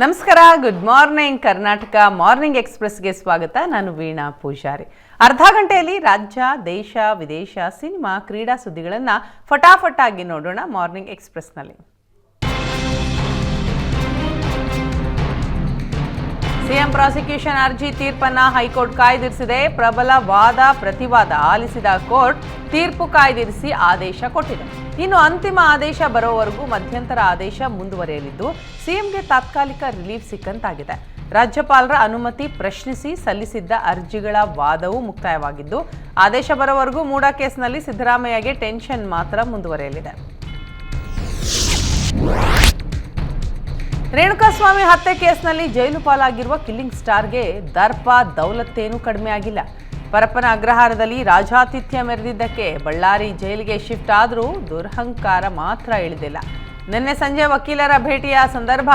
ನಮಸ್ಕಾರ, good morning Karnataka morning ಎಕ್ಸ್‌ಪ್ರೆಸ್‌ಗೆ ಸ್ವಾಗತ. ನಾನು ವೀಣಾ ಪೂಜಾರಿ. ಅರ್ಧ ಗಂಟೆಯಲ್ಲಿ ರಾಜ್ಯ, ದೇಶ, ವಿದೇಶ, ಸಿನಿಮಾ, ಕ್ರೀಡಾ ಸುದ್ದಿಗಳನ್ನು ಫಟಾಫಟ್ ಆಗಿ ನೋಡೋಣ ಮಾರ್ನಿಂಗ್ ಎಕ್ಸ್‌ಪ್ರೆಸ್‌ನಲ್ಲಿ. ಸಿಎಂ ಪ್ರಾಸಿಕ್ಯೂಷನ್ ಅರ್ಜಿ ತೀರ್ಪನ್ನ ಹೈಕೋರ್ಟ್ ಕಾಯ್ದಿರಿಸಿದೆ. ಪ್ರಬಲ ವಾದ ಪ್ರತಿವಾದ ಆಲಿಸಿದ ಕೋರ್ಟ್ ತೀರ್ಪು ಕಾಯ್ದಿರಿಸಿ ಆದೇಶ ಕೊಟ್ಟಿದೆ. ಇನ್ನು ಅಂತಿಮ ಆದೇಶ ಬರೋವರೆಗೂ ಮಧ್ಯಂತರ ಆದೇಶ ಮುಂದುವರಿಯಲಿದ್ದು ಸಿಎಂಗೆ ತಾತ್ಕಾಲಿಕ ರಿಲೀಫ್ ಸಿಕ್ಕಂತಾಗಿದೆ. ರಾಜ್ಯಪಾಲರ ಅನುಮತಿ ಪ್ರಶ್ನಿಸಿ ಸಲ್ಲಿಸಿದ್ದ ಅರ್ಜಿಗಳ ವಾದವೂ ಮುಕ್ತಾಯವಾಗಿದ್ದು ಆದೇಶ ಬರೋವರೆಗೂ ಮೂಡಾ ಕೇಸ್ನಲ್ಲಿ ಸಿದ್ದರಾಮಯ್ಯಗೆ ಟೆನ್ಷನ್ ಮಾತ್ರ ಮುಂದುವರಿಯಲಿದೆ. ರೇಣುಕಾಸ್ವಾಮಿ ಹತ್ಯೆ ಕೇಸ್ನಲ್ಲಿ ಜೈಲು ಪಾಲಾಗಿರುವ ಕಿಲ್ಲಿಂಗ್ ಸ್ಟಾರ್ಗೆ ದರ್ಪ ದೌಲತ್ತೇನೂ ಕಡಿಮೆ ಆಗಿಲ್ಲ. ಪರಪ್ಪನ ಅಗ್ರಹಾರದಲ್ಲಿ ರಾಜಾತಿಥ್ಯ ಮೆರೆದಿದ್ದಕ್ಕೆ ಬಳ್ಳಾರಿ ಜೈಲಿಗೆ ಶಿಫ್ಟ್ ಆದರೂ ದುರಹಂಕಾರ ಮಾತ್ರ ಇಳಿದಿಲ್ಲ. ನಿನ್ನೆ ಸಂಜೆ ವಕೀಲರ ಭೇಟಿಯ ಸಂದರ್ಭ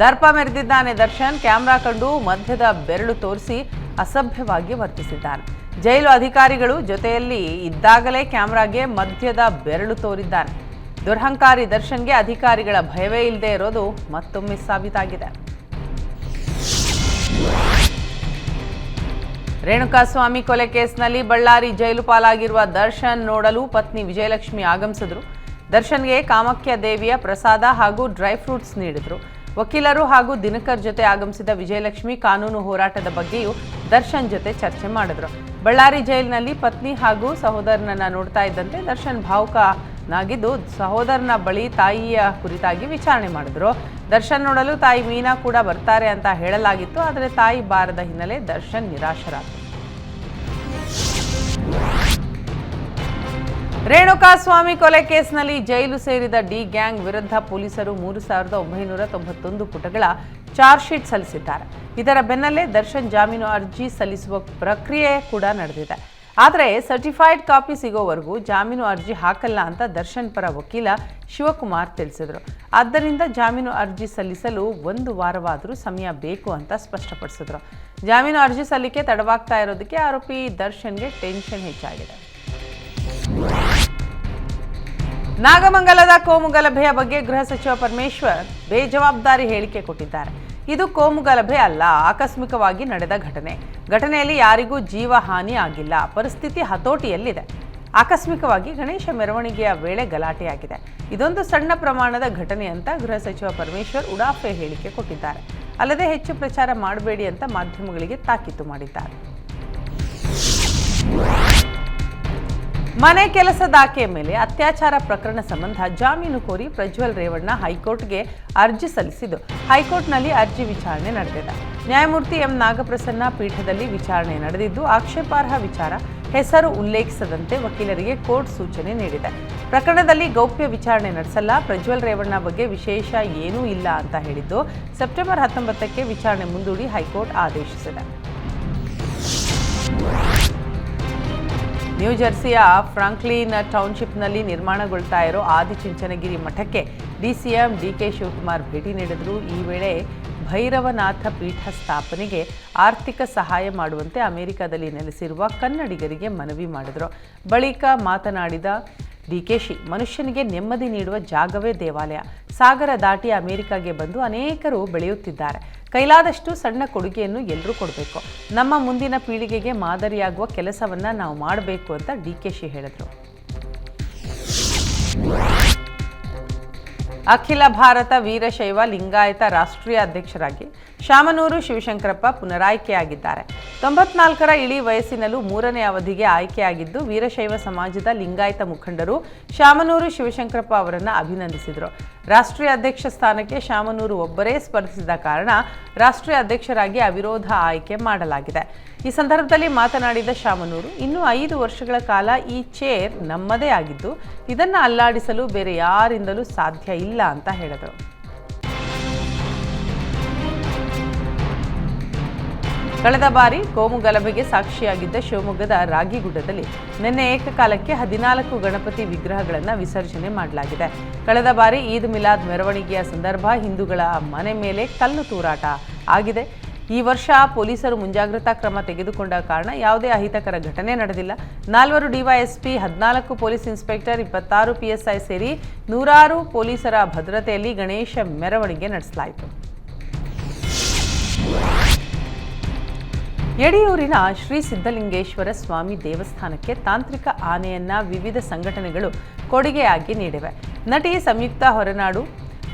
ದರ್ಪ ಮೆರೆದಿದ್ದಾನೆ ದರ್ಶನ್. ಕ್ಯಾಮ್ರಾ ಕಂಡು ಮಧ್ಯದ ಬೆರಳು ತೋರಿಸಿ ಅಸಭ್ಯವಾಗಿ ವರ್ತಿಸಿದ್ದಾನೆ. ಜೈಲು ಅಧಿಕಾರಿಗಳು ಜೊತೆಯಲ್ಲಿ ಇದ್ದಾಗಲೇ ಕ್ಯಾಮ್ರಾಗೆ ಮಧ್ಯದ ಬೆರಳು ತೋರಿದ್ದಾನೆ. ದುರಹಂಕಾರಿ ದರ್ಶನ್ಗೆ ಅಧಿಕಾರಿಗಳ ಭಯವೇ ಇಲ್ಲದೆ ಇರೋದು ಮತ್ತೊಮ್ಮೆ ಸಾಬೀತಾಗಿದೆ. ರೇಣುಕಾಸ್ವಾಮಿ ಕೊಲೆ ಕೇಸ್ನಲ್ಲಿ ಬಳ್ಳಾರಿ ಜೈಲು ಪಾಲಾಗಿರುವ ದರ್ಶನ್ ನೋಡಲು ಪತ್ನಿ ವಿಜಯಲಕ್ಷ್ಮಿ ಆಗಮಿಸಿದ್ರು. ದರ್ಶನ್ಗೆ ಕಾಮಾಖ್ಯ ದೇವಿಯ ಪ್ರಸಾದ ಹಾಗೂ ಡ್ರೈ ಫ್ರೂಟ್ಸ್ ನೀಡಿದ್ರು. ವಕೀಲರು ಹಾಗೂ ದಿನಕರ್ ಜೊತೆ ಆಗಮಿಸಿದ ವಿಜಯಲಕ್ಷ್ಮಿ ಕಾನೂನು ಹೋರಾಟದ ಬಗ್ಗೆಯೂ ದರ್ಶನ್ ಜೊತೆ ಚರ್ಚೆ ಮಾಡಿದ್ರು. ಬಳ್ಳಾರಿ ಜೈಲಿನಲ್ಲಿ ಪತ್ನಿ ಹಾಗೂ ಸಹೋದರನನ್ನ ನೋಡ್ತಾ ಇದ್ದಂತೆ ದರ್ಶನ್ ಭಾವುಕನಾಗಿದ್ದು ಸಹೋದರನ ಬಳಿ ತಾಯಿಯ ಕುರಿತಾಗಿ ವಿಚಾರಣೆ ಮಾಡಿದ್ರು. ದರ್ಶನ್ ನೋಡಲು ತಾಯಿ ಮೀನಾ ಕೂಡ ಬರ್ತಾರೆ ಅಂತ ಹೇಳಲಾಗಿತ್ತು. ಆದರೆ ತಾಯಿ ಬಾರದ ಹಿನ್ನೆಲೆ ದರ್ಶನ್ ನಿರಾಶರಾದರು. ರೇಣುಕಾಸ್ವಾಮಿ ಕೊಲೆ ಕೇಸ್ನಲ್ಲಿ ಜೈಲು ಸೇರಿದ ಡಿ ಗ್ಯಾಂಗ್ ವಿರುದ್ಧ ಪೊಲೀಸರು 3991 ಪುಟಗಳ ಚಾರ್ಜ್ ಶೀಟ್ ಸಲ್ಲಿಸಿದ್ದಾರೆ. ಇದರ ಬೆನ್ನಲ್ಲೇ ದರ್ಶನ್ ಜಾಮೀನು ಅರ್ಜಿ ಸಲ್ಲಿಸುವ ಪ್ರಕ್ರಿಯೆ ಕೂಡ ನಡೆದಿದೆ. ಆದರೆ ಸರ್ಟಿಫೈಡ್ ಕಾಪಿ ಸಿಗೋವರೆಗೂ ಜಾಮೀನು ಅರ್ಜಿ ಹಾಕಲ್ಲ ಅಂತ ದರ್ಶನ್ ಪರ ವಕೀಲ ಶಿವಕುಮಾರ್ ತಿಳಿಸಿದರು. ಆದ್ದರಿಂದ ಜಾಮೀನು ಅರ್ಜಿ ಸಲ್ಲಿಸಲು 1 ವಾರವಾದರೂ ಸಮಯ ಬೇಕು ಅಂತ ಸ್ಪಷ್ಟಪಡಿಸಿದ್ರು. ಜಾಮೀನು ಅರ್ಜಿ ಸಲ್ಲಿಕೆ ತಡವಾಗ್ತಾ ಇರೋದಕ್ಕೆ ಆರೋಪಿ ದರ್ಶನ್ಗೆ ಟೆನ್ಷನ್ ಹೆಚ್ಚಾಗಿದೆ. ನಾಗಮಂಗಲದ ಕೋಮು ಗಲಭೆಯ ಬಗ್ಗೆ ಗೃಹ ಸಚಿವ ಪರಮೇಶ್ವರ್ ಬೇಜವಾಬ್ದಾರಿ ಹೇಳಿಕೆ ಕೊಟ್ಟಿದ್ದಾರೆ. ಇದು ಕೋಮು ಗಲಭೆ ಅಲ್ಲ, ಆಕಸ್ಮಿಕವಾಗಿ ನಡೆದ ಘಟನೆಯಲ್ಲಿ ಯಾರಿಗೂ ಜೀವ ಹಾನಿ ಆಗಿಲ್ಲ. ಪರಿಸ್ಥಿತಿ ಹತೋಟಿಯಲ್ಲಿದೆ. ಆಕಸ್ಮಿಕವಾಗಿ ಗಣೇಶ ಮೆರವಣಿಗೆಯ ವೇಳೆ ಗಲಾಟೆಯಾಗಿದೆ. ಇದೊಂದು ಸಣ್ಣ ಪ್ರಮಾಣದ ಘಟನೆ ಅಂತ ಗೃಹ ಸಚಿವ ಪರಮೇಶ್ವರ್ ಉಡಾಫೆ ಹೇಳಿಕೆ ಕೊಟ್ಟಿದ್ದಾರೆ. ಅಲ್ಲದೆ ಹೆಚ್ಚು ಪ್ರಚಾರ ಮಾಡಬೇಡಿ ಅಂತ ಮಾಧ್ಯಮಗಳಿಗೆ ತಾಕೀತು ಮಾಡಿದ್ದಾರೆ. ಮನೆ ಕೆಲಸದಾಕೆಯ ಮೇಲೆ ಅತ್ಯಾಚಾರ ಪ್ರಕರಣ ಸಂಬಂಧ ಜಾಮೀನು ಕೋರಿ ಪ್ರಜ್ವಲ್ ರೇವಣ್ಣ ಹೈಕೋರ್ಟ್ಗೆ ಅರ್ಜಿ ಸಲ್ಲಿಸಿದ್ದು ಹೈಕೋರ್ಟ್ನಲ್ಲಿ ಅರ್ಜಿ ವಿಚಾರಣೆ ನಡೆದಿದೆ. ನ್ಯಾಯಮೂರ್ತಿ ಎಂ ನಾಗಪ್ರಸನ್ನ ಪೀಠದಲ್ಲಿ ವಿಚಾರಣೆ ನಡೆದಿದ್ದು ಆಕ್ಷೇಪಾರ್ಹ ವಿಚಾರ ಹೆಸರು ಉಲ್ಲೇಖಿಸದಂತೆ ವಕೀಲರಿಗೆ ಕೋರ್ಟ್ ಸೂಚನೆ ನೀಡಿದೆ. ಪ್ರಕರಣದಲ್ಲಿ ಗೌಪ್ಯ ವಿಚಾರಣೆ ನಡೆಸಲ್ಲ, ಪ್ರಜ್ವಲ್ ರೇವಣ್ಣ ಬಗ್ಗೆ ವಿಶೇಷ ಏನೂ ಇಲ್ಲ ಅಂತ ಹೇಳಿದ್ದು ಸೆಪ್ಟೆಂಬರ್ 19ಕ್ಕೆ ವಿಚಾರಣೆ ಮುಂದೂಡಿ ಹೈಕೋರ್ಟ್ ಆದೇಶಿಸಿದೆ. ನ್ಯೂಜೆರ್ಸಿಯ ಫ್ರಾಂಕ್ಲಿನ್ ಟೌನ್ಶಿಪ್ನಲ್ಲಿ ನಿರ್ಮಾಣಗೊಳ್ತಾ ಇರೋ ಆದಿಚುಂಚನಗಿರಿ ಮಠಕ್ಕೆ ಡಿಸಿಎಂ ಡಿಕೆ ಶಿವಕುಮಾರ್ ಭೇಟಿ ನೀಡಿದರು. ಈ ವೇಳೆ ಭೈರವನಾಥ ಪೀಠ ಸ್ಥಾಪನೆಗೆ ಆರ್ಥಿಕ ಸಹಾಯ ಮಾಡುವಂತೆ ಅಮೆರಿಕದಲ್ಲಿ ನೆಲೆಸಿರುವ ಕನ್ನಡಿಗರಿಗೆ ಮನವಿ ಮಾಡಿದರು. ಬಳಿಕ ಮಾತನಾಡಿದ ಡಿಕೆಶಿ, ಮನುಷ್ಯನಿಗೆ ನೆಮ್ಮದಿ ನೀಡುವ ಜಾಗವೇ ದೇವಾಲಯ. ಸಾಗರ ದಾಟಿ ಅಮೆರಿಕಾಗೆ ಬಂದು ಅನೇಕರು ಬೆಳೆಯುತ್ತಿದ್ದಾರೆ. ಕೈಲಾದಷ್ಟು ಸಣ್ಣ ಕೊಡುಗೆಯನ್ನು ಎಲ್ಲರೂ ಕೊಡಬೇಕು. ನಮ್ಮ ಮುಂದಿನ ಪೀಳಿಗೆಗೆ ಮಾದರಿಯಾಗುವ ಕೆಲಸವನ್ನು ನಾವು ಮಾಡಬೇಕು ಅಂತ ಡಿಕೆಶಿ ಹೇಳಿದರು. ಅಖಿಲ ಭಾರತ ವೀರಶೈವ ಲಿಂಗಾಯತ ರಾಷ್ಟ್ರೀಯ ಅಧ್ಯಕ್ಷರಾಗಿ ಶಾಮನೂರು ಶಿವಶಂಕರಪ್ಪ ಪುನರಾಯ್ಕೆಯಾಗಿದ್ದಾರೆ. 94ರ ಇಳಿ ವಯಸ್ಸಿನಲ್ಲೂ 3ನೇ ಅವಧಿಗೆ ಆಯ್ಕೆಯಾಗಿದ್ದು ವೀರಶೈವ ಸಮಾಜದ ಲಿಂಗಾಯತ ಮುಖಂಡರು ಶಾಮನೂರು ಶಿವಶಂಕರಪ್ಪ ಅವರನ್ನು ಅಭಿನಂದಿಸಿದರು. ರಾಷ್ಟ್ರೀಯ ಅಧ್ಯಕ್ಷ ಸ್ಥಾನಕ್ಕೆ ಶಾಮನೂರು ಒಬ್ಬರೇ ಸ್ಪರ್ಧಿಸಿದ ಕಾರಣ ರಾಷ್ಟ್ರೀಯ ಅಧ್ಯಕ್ಷರಾಗಿ ಅವಿರೋಧ ಆಯ್ಕೆ ಮಾಡಲಾಗಿದೆ. ಈ ಸಂದರ್ಭದಲ್ಲಿ ಮಾತನಾಡಿದ ಶಾಮನೂರು, ಇನ್ನು 5 ವರ್ಷಗಳ ಕಾಲ ಈ ಚೇರ್ ನಮ್ಮದೇ ಆಗಿದ್ದು ಇದನ್ನು ಅಲ್ಲಾಡಿಸಲು ಬೇರೆ ಯಾರಿಂದಲೂ ಸಾಧ್ಯ ಇಲ್ಲ ಅಂತ ಹೇಳಿದರು. ಕಳೆದ ಬಾರಿ ಕೋಮು ಗಲಭೆಗೆ ಸಾಕ್ಷಿಯಾಗಿದ್ದ ಶಿವಮೊಗ್ಗದ ರಾಗಿಗುಡ್ಡದಲ್ಲಿ ನಿನ್ನೆ ಏಕಕಾಲಕ್ಕೆ 14 ಗಣಪತಿ ವಿಗ್ರಹಗಳನ್ನು ವಿಸರ್ಜನೆ ಮಾಡಲಾಗಿದೆ. ಕಳೆದ ಬಾರಿ ಈದ್ ಮಿಲಾದ್ ಮೆರವಣಿಗೆಯ ಸಂದರ್ಭ ಹಿಂದೂಗಳ ಮನೆ ಮೇಲೆ ಕಲ್ಲು ತೂರಾಟ ಆಗಿದೆ. ಈ ವರ್ಷ ಪೊಲೀಸರು ಮುಂಜಾಗ್ರತಾ ಕ್ರಮ ತೆಗೆದುಕೊಂಡ ಕಾರಣ ಯಾವುದೇ ಅಹಿತಕರ ಘಟನೆ ನಡೆದಿಲ್ಲ. 4 ಡಿವೈಎಸ್ಪಿ, 14 ಪೊಲೀಸ್ ಇನ್ಸ್ಪೆಕ್ಟರ್, 26 PSI ಸೇರಿ 100 ಪೊಲೀಸರ ಭದ್ರತೆಯಲ್ಲಿ ಗಣೇಶ ಮೆರವಣಿಗೆ ನಡೆಸಲಾಯಿತು. ಯಡಿಯೂರಿನ ಶ್ರೀ ಸಿದ್ಧಲಿಂಗೇಶ್ವರ ಸ್ವಾಮಿ ದೇವಸ್ಥಾನಕ್ಕೆ ತಾಂತ್ರಿಕ ಆನೆಯನ್ನ ವಿವಿಧ ಸಂಘಟನೆಗಳು ಕೊಡುಗೆಯಾಗಿ ನೀಡಿವೆ. ನಟಿ ಸಂಯುಕ್ತ ಹೊರನಾಡು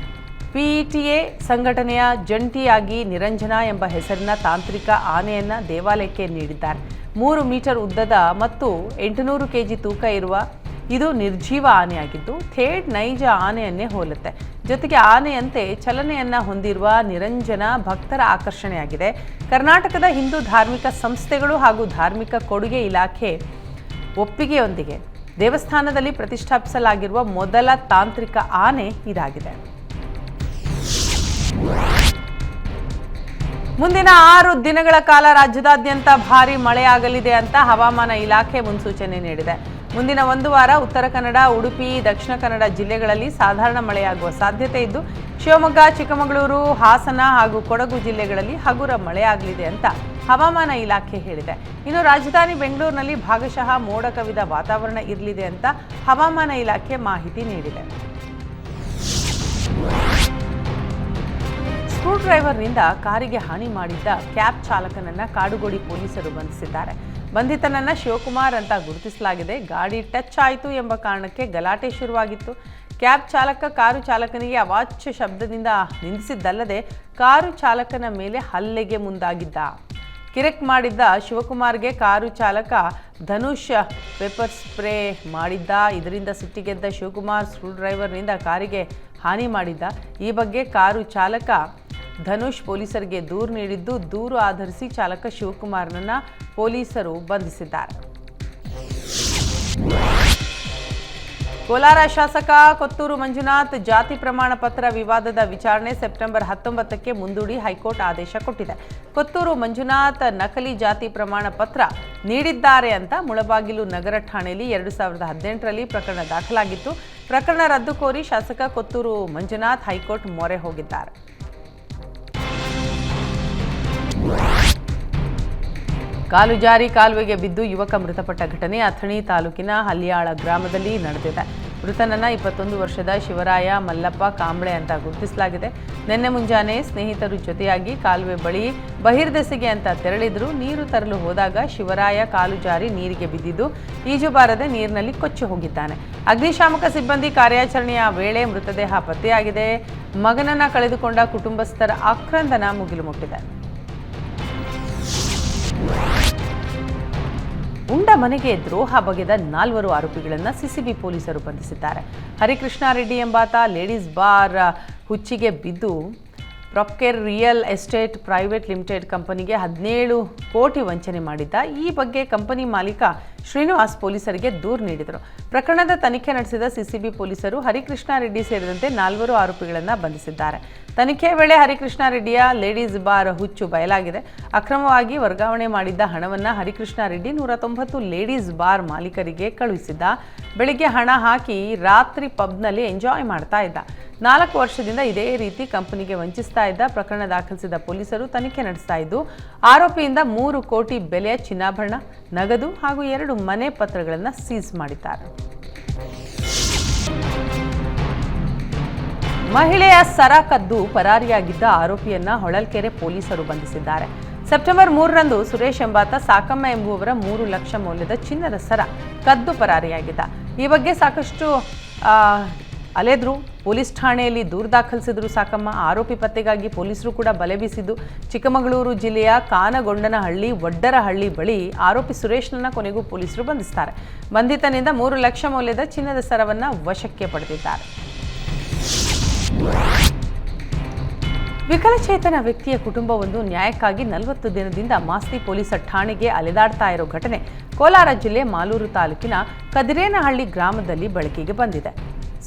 ಪಿಟಿಎ ಸಂಘಟನೆಯ ಜಂಟಿಯಾಗಿ ನಿರಂಜನಾ ಎಂಬ ಹೆಸರಿನ ತಾಂತ್ರಿಕ ಆನೆಯನ್ನ ದೇವಾಲಯಕ್ಕೆ ನೀಡಿದ್ದಾರೆ. 3 ಮೀಟರ್ ಉದ್ದದ ಮತ್ತು 800 ಕೆಜಿ ತೂಕ ಇರುವ ಇದು ನಿರ್ಜೀವ ಆನೆಯಾಗಿದ್ದು ಥೇಟ್ ನೈಜ ಆನೆಯನ್ನೇ ಹೋಲುತ್ತೆ. ಜೊತೆಗೆ ಆನೆಯಂತೆ ಚಲನೆಯನ್ನ ಹೊಂದಿರುವ ನಿರಂಜನ ಭಕ್ತರ ಆಕರ್ಷಣೆಯಾಗಿದೆ. ಕರ್ನಾಟಕದ ಹಿಂದೂ ಧಾರ್ಮಿಕ ಸಂಸ್ಥೆಗಳು ಹಾಗೂ ಧಾರ್ಮಿಕ ಕೊಡುಗೆ ಇಲಾಖೆ ಒಪ್ಪಿಗೆಯೊಂದಿಗೆ ದೇವಸ್ಥಾನದಲ್ಲಿ ಪ್ರತಿಷ್ಠಾಪಿಸಲಾಗಿರುವ ಮೊದಲ ತಾಂತ್ರಿಕ ಆನೆ ಇದಾಗಿದೆ. ಮುಂದಿನ 6 ದಿನಗಳ ಕಾಲ ರಾಜ್ಯದಾದ್ಯಂತ ಭಾರೀ ಮಳೆಯಾಗಲಿದೆ ಅಂತ ಹವಾಮಾನ ಇಲಾಖೆ ಮುನ್ಸೂಚನೆ ನೀಡಿದೆ. ಮುಂದಿನ 1 ವಾರ ಉತ್ತರ ಕನ್ನಡ, ಉಡುಪಿ, ದಕ್ಷಿಣ ಕನ್ನಡ ಜಿಲ್ಲೆಗಳಲ್ಲಿ ಸಾಧಾರಣ ಮಳೆಯಾಗುವ ಸಾಧ್ಯತೆ ಇದ್ದು, ಶಿವಮೊಗ್ಗ, ಚಿಕ್ಕಮಗಳೂರು, ಹಾಸನ ಹಾಗೂ ಕೊಡಗು ಜಿಲ್ಲೆಗಳಲ್ಲಿ ಹಗುರ ಮಳೆಯಾಗಲಿದೆ ಅಂತ ಹವಾಮಾನ ಇಲಾಖೆ ಹೇಳಿದೆ. ಇನ್ನು ರಾಜಧಾನಿ ಬೆಂಗಳೂರಿನಲ್ಲಿ ಭಾಗಶಃ ಮೋಡ ಕವಿದ ವಾತಾವರಣ ಇರಲಿದೆ ಅಂತ ಹವಾಮಾನ ಇಲಾಖೆ ಮಾಹಿತಿ ನೀಡಿದೆ. ಸ್ಕ್ರೂ ಡ್ರೈವರ್ನಿಂದ ಕಾರಿಗೆ ಹಾನಿ ಮಾಡಿದ್ದ ಕ್ಯಾಬ್ ಚಾಲಕನನ್ನ ಕಾಡುಗೋಡಿ ಪೊಲೀಸರು ಬಂಧಿಸಿದ್ದಾರೆ. ಬಂಧಿತನನ್ನ ಶಿವಕುಮಾರ್ ಅಂತ ಗುರುತಿಸಲಾಗಿದೆ. ಗಾಡಿ ಟಚ್ ಆಯಿತು ಎಂಬ ಕಾರಣಕ್ಕೆ ಗಲಾಟೆ ಶುರುವಾಗಿತ್ತು. ಕ್ಯಾಬ್ ಚಾಲಕ ಕಾರು ಚಾಲಕನಿಗೆ ಅವಾಚ್ಯ ಶಬ್ದದಿಂದ ನಿಂದಿಸಿದ್ದಲ್ಲದೆ ಕಾರು ಚಾಲಕನ ಮೇಲೆ ಹಲ್ಲೆಗೆ ಮುಂದಾಗಿದ್ದ. ಕಿರಿಕ್ ಮಾಡಿದ್ದ ಶಿವಕುಮಾರ್ಗೆ ಕಾರು ಚಾಲಕ ಧನುಷ್ ಪೆಪ್ಪರ್ ಸ್ಪ್ರೇ ಮಾಡಿದ್ದ. ಇದರಿಂದ ಸಿಟ್ಟಿಗೆದ್ದ ಶಿವಕುಮಾರ್ ಸ್ಕ್ರೂ ಡ್ರೈವರ್ನಿಂದ ಕಾರಿಗೆ ಹಾನಿ ಮಾಡಿದ್ದ. ಈ ಬಗ್ಗೆ ಕಾರು ಚಾಲಕ ಧನುಷ್ ಪೊಲೀಸರಿಗೆ ದೂರು ನೀಡಿದ್ದು, ದೂರು ಆಧರಿಸಿ ಚಾಲಕ ಶಿವಕುಮಾರ್ನನ್ನ ಪೊಲೀಸರು ಬಂಧಿಸಿದ್ದಾರೆ. ಕೋಲಾರ ಶಾಸಕ ಕೊತ್ತೂರು ಮಂಜುನಾಥ್ ಜಾತಿ ಪ್ರಮಾಣ ಪತ್ರ ವಿವಾದದ ವಿಚಾರಣೆ ಸೆಪ್ಟೆಂಬರ್ 19ಕ್ಕೆ ಮುಂದೂಡಿ ಹೈಕೋರ್ಟ್ ಆದೇಶ ಕೊಟ್ಟಿದೆ. ಕೊತ್ತೂರು ಮಂಜುನಾಥ್ ನಕಲಿ ಜಾತಿ ಪ್ರಮಾಣ ಪತ್ರ ನೀಡಿದ್ದಾರೆ ಅಂತ ಮುಳಬಾಗಿಲು ನಗರ ಠಾಣೆಯಲ್ಲಿ 2018ರಲ್ಲಿ ಪ್ರಕರಣ ದಾಖಲಾಗಿತ್ತು. ಪ್ರಕರಣ ರದ್ದು ಕೋರಿ ಶಾಸಕ ಕೊತ್ತೂರು ಮಂಜುನಾಥ್ ಹೈಕೋರ್ಟ್ ಮೊರೆ ಹೋಗಿದ್ದಾರೆ. ಕಾಲು ಜಾರಿ ಕಾಲುವೆಗೆ ಬಿದ್ದು ಯುವಕ ಮೃತಪಟ್ಟ ಘಟನೆ ಅಥಣಿ ತಾಲೂಕಿನ ಹಲ್ಲಿಯಾಳ ಗ್ರಾಮದಲ್ಲಿ ನಡೆದಿದೆ. ಮೃತನನ್ನ 21 ವರ್ಷದ ಶಿವರಾಯ ಮಲ್ಲಪ್ಪ ಕಾಂಬಳೆ ಅಂತ ಗುರುತಿಸಲಾಗಿದೆ. ನಿನ್ನೆ ಮುಂಜಾನೆ ಸ್ನೇಹಿತರು ಜೊತೆಯಾಗಿ ಕಾಲುವೆ ಬಳಿ ಬಹಿರ್ದೆಸೆಗೆ ಅಂತ ತೆರಳಿದ್ರು. ನೀರು ತರಲು ಹೋದಾಗ ಶಿವರಾಯ ಕಾಲು ಜಾರಿ ನೀರಿಗೆ ಬಿದ್ದಿದ್ದು ಈಜು ಬಾರದೆ ನೀರಿನಲ್ಲಿ ಕೊಚ್ಚಿ ಹೋಗಿದ್ದಾನೆ. ಅಗ್ನಿಶಾಮಕ ಸಿಬ್ಬಂದಿ ಕಾರ್ಯಾಚರಣೆಯ ವೇಳೆ ಮೃತದೇಹ ಪತ್ತೆಯಾಗಿದೆ. ಮಗನನ್ನ ಕಳೆದುಕೊಂಡ ಕುಟುಂಬಸ್ಥರ ಆಕ್ರಂದನ ಮುಗಿಲು ಮುಟ್ಟಿದೆ. ಉಂಡ ಮನೆಗೆ ದ್ರೋಹ ಬಗೆದ 4 ಆರೋಪಿಗಳನ್ನು ಸಿಸಿಬಿ ಪೊಲೀಸರು ಬಂಧಿಸಿದ್ದಾರೆ. ಹರಿಕೃಷ್ಣ ರೆಡ್ಡಿ ಎಂಬಾತ ಲೇಡೀಸ್ ಬಾರ್ ಹುಚ್ಚಿಗೆ ಬಿದ್ದು ಪ್ರಾಪ್ಕೇರ್ ರಿಯಲ್ ಎಸ್ಟೇಟ್ ಪ್ರೈವೇಟ್ ಲಿಮಿಟೆಡ್ ಕಂಪನಿಗೆ 17 ಕೋಟಿ ವಂಚನೆ ಮಾಡಿದ್ದ. ಈ ಬಗ್ಗೆ ಕಂಪನಿ ಮಾಲೀಕ ಶ್ರೀನಿವಾಸ್ ಪೊಲೀಸರಿಗೆ ದೂರು ನೀಡಿದರು. ಪ್ರಕರಣದ ತನಿಖೆ ನಡೆಸಿದ ಸಿಸಿಬಿ ಪೊಲೀಸರು ಹರಿಕೃಷ್ಣ ರೆಡ್ಡಿ ಸೇರಿದಂತೆ 4 ಆರೋಪಿಗಳನ್ನು ಬಂಧಿಸಿದ್ದಾರೆ. ತನಿಖೆ ವೇಳೆ ಹರಿಕೃಷ್ಣ ರೆಡ್ಡಿಯ ಲೇಡೀಸ್ ಬಾರ್ ಹುಚ್ಚು ಬಯಲಾಗಿದೆ. ಅಕ್ರಮವಾಗಿ ವರ್ಗಾವಣೆ ಮಾಡಿದ್ದ ಹಣವನ್ನು ಹರಿಕೃಷ್ಣ ರೆಡ್ಡಿ 190 ಲೇಡೀಸ್ ಬಾರ್ ಮಾಲೀಕರಿಗೆ ಕಳುಹಿಸಿದ್ದ. ಬೆಳಿಗ್ಗೆ ಹಣ ಹಾಕಿ ರಾತ್ರಿ ಪಬ್ನಲ್ಲಿ ಎಂಜಾಯ್ ಮಾಡ್ತಾ ಇದ್ದ. 4 ವರ್ಷದಿಂದ ಇದೇ ರೀತಿ ಕಂಪನಿಗೆ ವಂಚಿಸ್ತಾ ಇದ್ದ. ಪ್ರಕರಣ ದಾಖಲಿಸಿದ ಪೊಲೀಸರು ತನಿಖೆ ನಡೆಸ್ತಾ ಇದ್ದು, ಆರೋಪಿಯಿಂದ 3 ಕೋಟಿ ಬೆಲೆಯ ಚಿನ್ನಾಭರಣ, ನಗದು ಹಾಗೂ 2 ಮನೆ ಪತ್ರಗಳನ್ನು ಸೀಸ್ ಮಾಡಿದ್ದಾರೆ. ಮಹಿಳೆಯ ಸರ ಕದ್ದು ಪರಾರಿಯಾಗಿದ್ದ ಆರೋಪಿಯನ್ನ ಹೊಳಲ್ಕೆರೆ ಪೊಲೀಸರು ಬಂಧಿಸಿದ್ದಾರೆ. ಸೆಪ್ಟೆಂಬರ್ 3ರಂದು ಸುರೇಶ್ ಎಂಬಾತ ಸಾಕಮ್ಮ ಎಂಬುವವರ 3 ಲಕ್ಷ ಮೌಲ್ಯದ ಚಿನ್ನದ ಸರ ಕದ್ದು ಪರಾರಿಯಾಗಿದ್ದ. ಈ ಬಗ್ಗೆ ಸಾಕಷ್ಟು ಅಲೆದ್ರು. ಪೊಲೀಸ್ ಠಾಣೆಯಲ್ಲಿ ದೂರು ದಾಖಲಿಸಿದ್ರು ಸಾಕಮ್ಮ. ಆರೋಪಿ ಪತ್ತೆಗಾಗಿ ಪೊಲೀಸರು ಕೂಡ ಬಲೆ ಬೀಸಿದ್ದು, ಚಿಕ್ಕಮಗಳೂರು ಜಿಲ್ಲೆಯ ಕಾನಗೊಂಡನಹಳ್ಳಿ ವಡ್ಡರಹಳ್ಳಿ ಬಳಿ ಆರೋಪಿ ಸುರೇಶ್ನನ್ನ ಕೊನೆಗೂ ಪೊಲೀಸರು ಬಂಧಿಸ್ತಾರೆ. ಬಂಧಿತನಿಂದ 3 ಲಕ್ಷ ಮೌಲ್ಯದ ಚಿನ್ನದ ಸರವನ್ನು ವಶಕ್ಕೆ ಪಡೆದಿದ್ದಾರೆ. ವಿಕಲಚೇತನ ವ್ಯಕ್ತಿಯ ಕುಟುಂಬವೊಂದು ನ್ಯಾಯಕ್ಕಾಗಿ 40 ದಿನದಿಂದ ಮಾಸ್ತಿ ಪೊಲೀಸರ ಠಾಣೆಗೆ ಅಲೆದಾಡ್ತಾ ಇರೋ ಘಟನೆ ಕೋಲಾರ ಜಿಲ್ಲೆ ಮಾಲೂರು ತಾಲೂಕಿನ ಕದಿರೇನಹಳ್ಳಿ ಗ್ರಾಮದಲ್ಲಿ ಬೆಳಕಿಗೆ ಬಂದಿದೆ.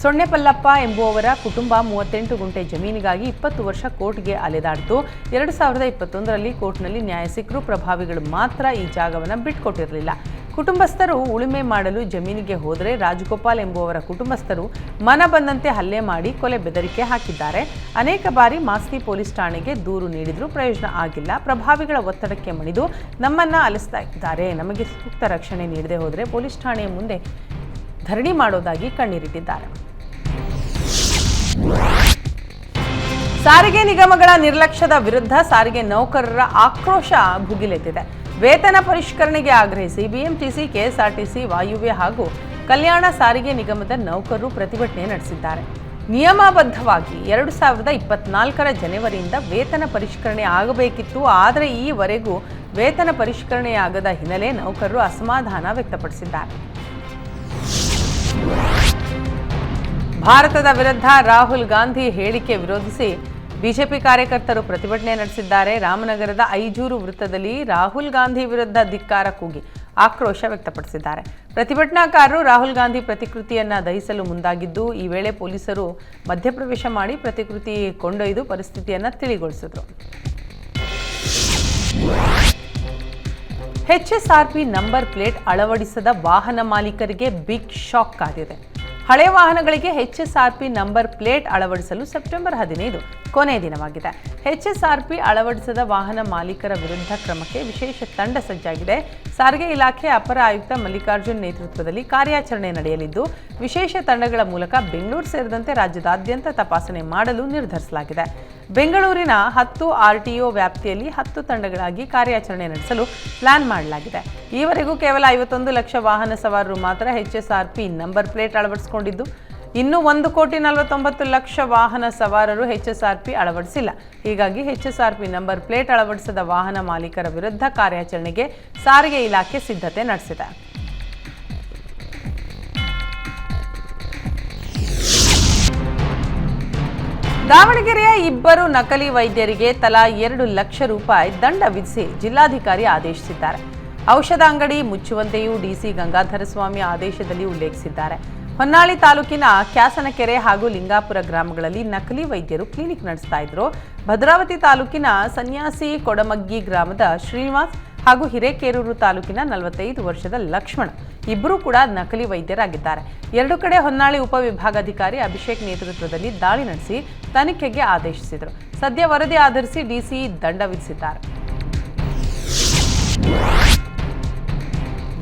ಸೊಣ್ಣೆಪಲ್ಲಪ್ಪ ಎಂಬುವವರ ಕುಟುಂಬ 38 ಗುಂಟೆ ಜಮೀನಿಗಾಗಿ 20 ವರ್ಷ ಕೋರ್ಟ್ಗೆ ಅಲೆದಾಡಿತು. 2021ರಲ್ಲಿ ಕೋರ್ಟ್ನಲ್ಲಿ ನ್ಯಾಯ ಸಿಕ್ಕರೂ ಪ್ರಭಾವಿಗಳು ಮಾತ್ರ ಈ ಜಾಗವನ್ನು ಬಿಟ್ಕೊಟ್ಟಿರಲಿಲ್ಲ. ಕುಟುಂಬಸ್ಥರು ಉಳುಮೆ ಮಾಡಲು ಜಮೀನಿಗೆ ಹೋದರೆ ರಾಜಗೋಪಾಲ್ ಎಂಬುವವರ ಕುಟುಂಬಸ್ಥರು ಮನ ಬಂದಂತೆ ಹಲ್ಲೆ ಮಾಡಿ ಕೊಲೆ ಬೆದರಿಕೆ ಹಾಕಿದ್ದಾರೆ. ಅನೇಕ ಬಾರಿ ಮಾಸ್ತಿ ಪೊಲೀಸ್ ಠಾಣೆಗೆ ದೂರು ನೀಡಿದರೂ ಪ್ರಯೋಜನ ಆಗಿಲ್ಲ. ಪ್ರಭಾವಿಗಳ ಒತ್ತಡಕ್ಕೆ ಮಣಿದು ನಮ್ಮನ್ನ ಅಲಿಸ್ತಾ ಇದ್ದಾರೆ. ನಮಗೆ ಸೂಕ್ತ ರಕ್ಷಣೆ ನೀಡದೆ ಹೋದರೆ ಪೊಲೀಸ್ ಠಾಣೆಯ ಮುಂದೆ ಧರಣಿ ಮಾಡೋದಾಗಿ ಕಣ್ಣೀರಿಟ್ಟಿದ್ದಾರೆ. ಸಾರಿಗೆ ನಿಗಮಗಳ ನಿರ್ಲಕ್ಷ್ಯದ ವಿರುದ್ಧ ಸಾರಿಗೆ ನೌಕರರ ಆಕ್ರೋಶ ಭುಗಿಲೆದ್ದಿದೆ. ವೇತನ ಪರಿಷ್ಕರಣೆಗೆ ಆಗ್ರಹಿಸಿ ಬಿಎಂಟಿಸಿ, ಕೆಎಸ್ಆರ್ಟಿಸಿ, ವಾಯುವ್ಯ ಹಾಗೂ ಕಲ್ಯಾಣ ಸಾರಿಗೆ ನಿಗಮದ ನೌಕರರು ಪ್ರತಿಭಟನೆ ನಡೆಸಿದ್ದಾರೆ. ನಿಯಮಬದ್ಧವಾಗಿ 2024ರ ಜನವರಿಯಿಂದ ವೇತನ ಪರಿಷ್ಕರಣೆ ಆಗಬೇಕಿತ್ತು. ಆದರೆ ಈವರೆಗೂ ವೇತನ ಪರಿಷ್ಕರಣೆಯಾಗದ ಹಿನ್ನೆಲೆ ನೌಕರರು ಅಸಮಾಧಾನ ವ್ಯಕ್ತಪಡಿಸಿದ್ದಾರೆ. ಭಾರತದ ವಿರುದ್ಧ ರಾಹುಲ್ ಗಾಂಧಿ ಹೇಳಿಕೆ ವಿರೋಧಿಸಿ ಬಿಜೆಪಿ ಕಾರ್ಯಕರ್ತರು ಪ್ರತಿಭಟನೆ ನಡೆಸಿದ್ದಾರೆ. ರಾಮನಗರದ ಐಜೂರು ವೃತ್ತದಲ್ಲಿ ರಾಹುಲ್ ಗಾಂಧಿ ವಿರುದ್ಧ ಧಿಕ್ಕಾರ ಕೂಗಿ ಆಕ್ರೋಶ ವ್ಯಕ್ತಪಡಿಸಿದ್ದಾರೆ. ಪ್ರತಿಭಟನಾಕಾರರು ರಾಹುಲ್ ಗಾಂಧಿ ಪ್ರತಿಕೃತಿಯನ್ನು ದಹಿಸಲು ಮುಂದಾಗಿದ್ದು, ಈ ವೇಳೆ ಪೊಲೀಸರು ಮಧ್ಯಪ್ರವೇಶ ಮಾಡಿ ಪ್ರತಿಕೃತಿ ಕೊಂಡೊಯ್ದು ಪರಿಸ್ಥಿತಿಯನ್ನು ತಿಳಿಗೊಳಿಸಿದರು. HSRP ನಂಬರ್ ಪ್ಲೇಟ್ ಅಳವಡಿಸದ ವಾಹನ ಮಾಲೀಕರಿಗೆ ಬಿಗ್ ಶಾಕ್ ಕಾದಿದೆ. ಹಳೆ ವಾಹನಗಳಿಗೆ HSRP ನಂಬರ್ ಪ್ಲೇಟ್ ಅಳವಡಿಸಲು ಸೆಪ್ಟೆಂಬರ್ 15 ಕೊನೆಯ ದಿನವಾಗಿದೆ. HSRP ಅಳವಡಿಸದ ವಾಹನ ಮಾಲೀಕರ ವಿರುದ್ಧ ಕ್ರಮಕ್ಕೆ ವಿಶೇಷ ತಂಡ ಸಜ್ಜಾಗಿದೆ. ಸಾರಿಗೆ ಇಲಾಖೆ ಅಪರ ಆಯುಕ್ತ ಮಲ್ಲಿಕಾರ್ಜುನ್ ನೇತೃತ್ವದಲ್ಲಿ ಕಾರ್ಯಾಚರಣೆ ನಡೆಯಲಿದ್ದು, ವಿಶೇಷ ತಂಡಗಳ ಮೂಲಕ ಬೆಂಗಳೂರು ಸೇರಿದಂತೆ ರಾಜ್ಯದಾದ್ಯಂತ ತಪಾಸಣೆ ಮಾಡಲು ನಿರ್ಧರಿಸಲಾಗಿದೆ. ಬೆಂಗಳೂರಿನ 10 RTO ವ್ಯಾಪ್ತಿಯಲ್ಲಿ 10 ತಂಡಗಳಾಗಿ ಕಾರ್ಯಾಚರಣೆ ನಡೆಸಲು ಪ್ಲಾನ್ ಮಾಡಲಾಗಿದೆ. ಈವರೆಗೂ ಕೇವಲ 51 ಲಕ್ಷ ವಾಹನ ಸವಾರರು ಮಾತ್ರ HSRP ನಂಬರ್ ಪ್ಲೇಟ್ ಅಳವಡಿಸಿಕೊಂಡಿದ್ದು, ಇನ್ನು 1,49,00,000 ವಾಹನ ಸವಾರರು HSRP ಅಳವಡಿಸಿಲ್ಲ. ಹೀಗಾಗಿ HSRP ನಂಬರ್ ಪ್ಲೇಟ್ ಅಳವಡಿಸದ ವಾಹನ ಮಾಲೀಕರ ವಿರುದ್ಧ ಕಾರ್ಯಾಚರಣೆಗೆ ಸಾರಿಗೆ ಇಲಾಖೆ ಸಿದ್ಧತೆ ನಡೆಸಿದೆ. ದಾವಣಗೆರೆಯ ಇಬ್ಬರು ನಕಲಿ ವೈದ್ಯರಿಗೆ ತಲಾ 2 ಲಕ್ಷ ರೂಪಾಯಿ ದಂಡ ವಿಧಿಸಿ ಜಿಲ್ಲಾಧಿಕಾರಿ ಆದೇಶಿಸಿದ್ದಾರೆ. ಔಷಧ ಅಂಗಡಿ ಮುಚ್ಚುವಂತೆಯೂ ಡಿಸಿ ಗಂಗಾಧರ ಸ್ವಾಮಿ ಆದೇಶದಲ್ಲಿ ಉಲ್ಲೇಖಿಸಿದ್ದಾರೆ. ಹೊನ್ನಾಳಿ ತಾಲೂಕಿನ ಕ್ಯಾಸನಕೆರೆ ಹಾಗೂ ಲಿಂಗಾಪುರ ಗ್ರಾಮಗಳಲ್ಲಿ ನಕಲಿ ವೈದ್ಯರು ಕ್ಲಿನಿಕ್ ನಡೆಸ್ತಾ ಇದ್ರು. ಭದ್ರಾವತಿ ತಾಲೂಕಿನ ಸನ್ಯಾಸಿ ಕೊಡಮಗ್ಗಿ ಗ್ರಾಮದ ಶ್ರೀನಿವಾಸ್ ಹಾಗೂ ಹಿರೇಕೆರೂರು ತಾಲೂಕಿನ 45 ವರ್ಷದ ಲಕ್ಷ್ಮಣ ಇಬ್ಬರೂ ಕೂಡ ನಕಲಿ ವೈದ್ಯರಾಗಿದ್ದಾರೆ. 2 ಕಡೆ ಹೊನ್ನಾಳಿ ಉಪವಿಭಾಗಾಧಿಕಾರಿ ಅಭಿಷೇಕ್ ನೇತೃತ್ವದಲ್ಲಿ ದಾಳಿ ನಡೆಸಿ ತನಿಖೆಗೆ ಆದೇಶಿಸಿದರು. ಸದ್ಯ ವರದಿ ಆಧರಿಸಿ ಡಿಸಿ ದಂಡ ವಿಧಿಸಿದ್ದಾರೆ.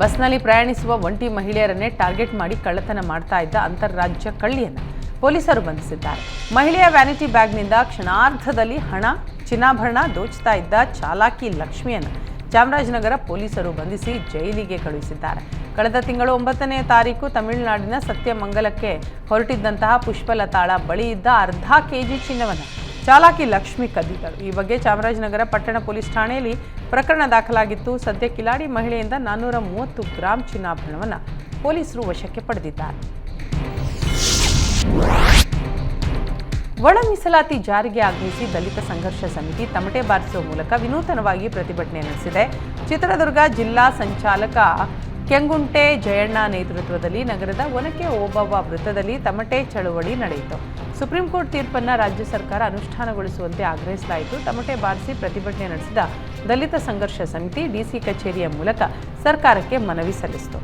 ಬಸ್ನಲ್ಲಿ ಪ್ರಯಾಣಿಸುವ ಒಂಟಿ ಮಹಿಳೆಯರನ್ನೇ ಟಾರ್ಗೆಟ್ ಮಾಡಿ ಕಳ್ಳತನ ಮಾಡ್ತಾ ಇದ್ದ ಅಂತಾರಾಜ್ಯ ಕಳ್ಳಿಯನ್ನು ಪೊಲೀಸರು ಬಂಧಿಸಿದ್ದಾರೆ. ಮಹಿಳೆಯ ವ್ಯಾನಿಟಿ ಬ್ಯಾಗ್ನಿಂದ ಕ್ಷಣಾರ್ಧದಲ್ಲಿ ಹಣ, ಚಿನ್ನಾಭರಣ ದೋಚ್ತಾ ಇದ್ದ ಚಾಲಾಕಿ ಲಕ್ಷ್ಮಿಯನ್ನು ಚಾಮರಾಜನಗರ ಪೊಲೀಸರು ಬಂಧಿಸಿ ಜೈಲಿಗೆ ಕಳುಹಿಸಿದ್ದಾರೆ. ಕಳೆದ ತಿಂಗಳು 9ನೇ ತಾರೀಕು ತಮಿಳುನಾಡಿನ ಸತ್ಯಮಂಗಲಕ್ಕೆ ಹೊರಟಿದ್ದಂತಹ ಪುಷ್ಪಲತಾಳ ಬಳಿ ಇದ್ದ ಅರ್ಧ ಕೆಜಿ ಚಿನ್ನವನ್ನು ಚಾಲಾಕಿ ಲಕ್ಷ್ಮಿ ಕದ್ದಿದ್ದರು. ಈ ಬಗ್ಗೆ ಚಾಮರಾಜನಗರ ಪಟ್ಟಣ ಪೊಲೀಸ್ ಠಾಣೆಯಲ್ಲಿ ಪ್ರಕರಣ ದಾಖಲಾಗಿತ್ತು. ಸದ್ಯ ಕಿಲಾಡಿ ಮಹಿಳೆಯಿಂದ 430 ಗ್ರಾಂ ಚಿನ್ನಾಭರಣವನ್ನು ಪೊಲೀಸರು ವಶಕ್ಕೆ ಪಡೆದಿದ್ದಾರೆ. ಒಳ ಮೀಸಲಾತಿ ಜಾರಿಗೆ ಆಗ್ರಹಿಸಿ ದಲಿತ ಸಂಘರ್ಷ ಸಮಿತಿ ತಮಟೆ ಬಾರಿಸುವ ಮೂಲಕ ವಿನೂತನವಾಗಿ ಪ್ರತಿಭಟನೆ ನಡೆಸಿದೆ. ಚಿತ್ರದುರ್ಗ ಜಿಲ್ಲಾ ಸಂಚಾಲಕ ಕೆಂಗುಂಟೆ ಜಯಣ್ಣ ನೇತೃತ್ವದಲ್ಲಿ ನಗರದ ಒನಕೆ ಓಬವ್ವ ವೃತ್ತದಲ್ಲಿ ತಮಟೆ ಚಳವಳಿ ನಡೆಯಿತು. ಸುಪ್ರೀಂ ಕೋರ್ಟ್ ತೀರ್ಪನ್ನು ರಾಜ್ಯ ಸರ್ಕಾರ ಅನುಷ್ಠಾನಗೊಳಿಸುವಂತೆ ಆಗ್ರಹಿಸಲಾಯಿತು. ತಮಟೆ ಬಾರಿಸಿ ಪ್ರತಿಭಟನೆ ನಡೆಸಿದ ದಲಿತ ಸಂಘರ್ಷ ಸಮಿತಿ ಡಿಸಿ ಕಚೇರಿಯ ಮೂಲಕ ಸರ್ಕಾರಕ್ಕೆ ಮನವಿ ಸಲ್ಲಿಸಿತು.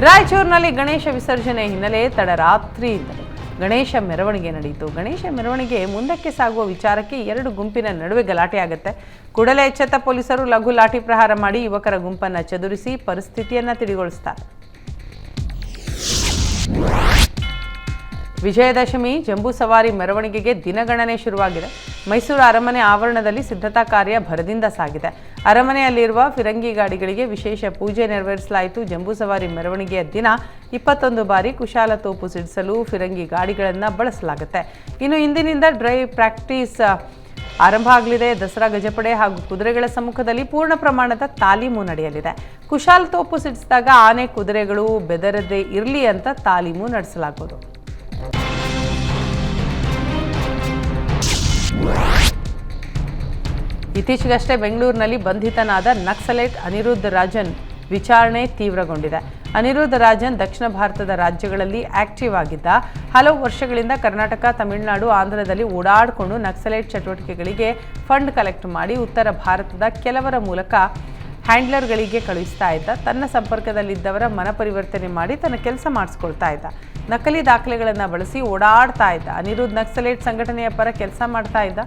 ರಾಯಚೂರಿನಲ್ಲಿ ಗಣೇಶ ವಿಸರ್ಜನೆ ಹಿನ್ನೆಲೆ ತಡರಾತ್ರಿಯಿಂದಲೇ ಗಣೇಶ ಮೆರವಣಿಗೆ ನಡೆಯಿತು. ಗಣೇಶ ಮೆರವಣಿಗೆ ಮುಂದಕ್ಕೆ ಸಾಗುವ ವಿಚಾರಕ್ಕೆ 2 ಗುಂಪಿನ ನಡುವೆ ಗಲಾಟೆಯಾಗುತ್ತೆ. ಕೂಡಲೇ ಎಚ್ಚೆತ್ತ ಪೊಲೀಸರು ಲಘು ಲಾಠಿ ಪ್ರಹಾರ ಮಾಡಿ ಯುವಕರ ಗುಂಪನ್ನು ಚದುರಿಸಿ ಪರಿಸ್ಥಿತಿಯನ್ನು ತಿಳಿಗೊಳಿಸುತ್ತಾರೆ. ವಿಜಯದಶಮಿ ಜಂಬೂ ಸವಾರಿ ಮೆರವಣಿಗೆಗೆ ದಿನಗಣನೆ ಶುರುವಾಗಿದೆ. ಮೈಸೂರು ಅರಮನೆ ಆವರಣದಲ್ಲಿ ಸಿದ್ಧತಾ ಕಾರ್ಯ ಭರದಿಂದ ಸಾಗಿದೆ. ಅರಮನೆಯಲ್ಲಿರುವ ಫಿರಂಗಿ ಗಾಡಿಗಳಿಗೆ ವಿಶೇಷ ಪೂಜೆ ನೆರವೇರಿಸಲಾಯಿತು. ಜಂಬೂ ಸವಾರಿ ಮೆರವಣಿಗೆಯ ದಿನ 21 ಬಾರಿ ಕುಶಾಲ ತೋಪು ಸಿಡಿಸಲು ಫಿರಂಗಿ ಗಾಡಿಗಳನ್ನು ಬಳಸಲಾಗುತ್ತೆ. ಇನ್ನು ಇಂದಿನಿಂದ ಡ್ರೈವ್ ಪ್ರಾಕ್ಟೀಸ್ ಆರಂಭ ಆಗಲಿದೆ. ದಸರಾ ಗಜಪಡೆ ಹಾಗೂ ಕುದುರೆಗಳ ಸಮ್ಮುಖದಲ್ಲಿ ಪೂರ್ಣ ಪ್ರಮಾಣದ ತಾಲೀಮು ನಡೆಯಲಿದೆ. ಕುಶಾಲ ತೋಪು ಸಿಡಿಸಿದಾಗ ಆನೆ ಕುದುರೆಗಳು ಬೆದರದೇ ಇರಲಿ ಅಂತ ತಾಲೀಮು ನಡೆಸಲಾಗುವುದು. ಇತ್ತೀಚೆಗಷ್ಟೇ ಬೆಂಗಳೂರಿನಲ್ಲಿ ಬಂಧಿತನಾದ ನಕ್ಸಲೈಟ್ ಅನಿರುದ್ಧ ರಾಜನ್ ವಿಚಾರಣೆ ತೀವ್ರಗೊಂಡಿದೆ. ಅನಿರುದ್ಧ ರಾಜನ್ ದಕ್ಷಿಣ ಭಾರತದ ರಾಜ್ಯಗಳಲ್ಲಿ ಆಕ್ಟಿವ್ ಆಗಿದ್ದ. ಹಲವು ವರ್ಷಗಳಿಂದ ಕರ್ನಾಟಕ, ತಮಿಳುನಾಡು, ಆಂಧ್ರದಲ್ಲಿ ಓಡಾಡಿಕೊಂಡು ನಕ್ಸಲೈಟ್ ಚಟುವಟಿಕೆಗಳಿಗೆ ಫಂಡ್ ಕಲೆಕ್ಟ್ ಮಾಡಿ ಉತ್ತರ ಭಾರತದ ಕೆಲವರ ಮೂಲಕ ಹ್ಯಾಂಡ್ಲರ್ಗಳಿಗೆ ಕಳುಹಿಸ್ತಾ ಇದ್ದ. ತನ್ನ ಸಂಪರ್ಕದಲ್ಲಿದ್ದವರ ಮನ ಪರಿವರ್ತನೆ ಮಾಡಿ ತನ್ನ ಕೆಲಸ ಮಾಡಿಸ್ಕೊಳ್ತಾ ಇದ್ದ. ನಕಲಿ ದಾಖಲೆಗಳನ್ನು ಬಳಸಿ ಓಡಾಡ್ತಾ ಇದ್ದ. ಅನಿರುದ್ಧ ನಕ್ಸಲೈಟ್ ಸಂಘಟನೆಯ ಪರ ಕೆಲಸ ಮಾಡ್ತಾ ಇದ್ದ.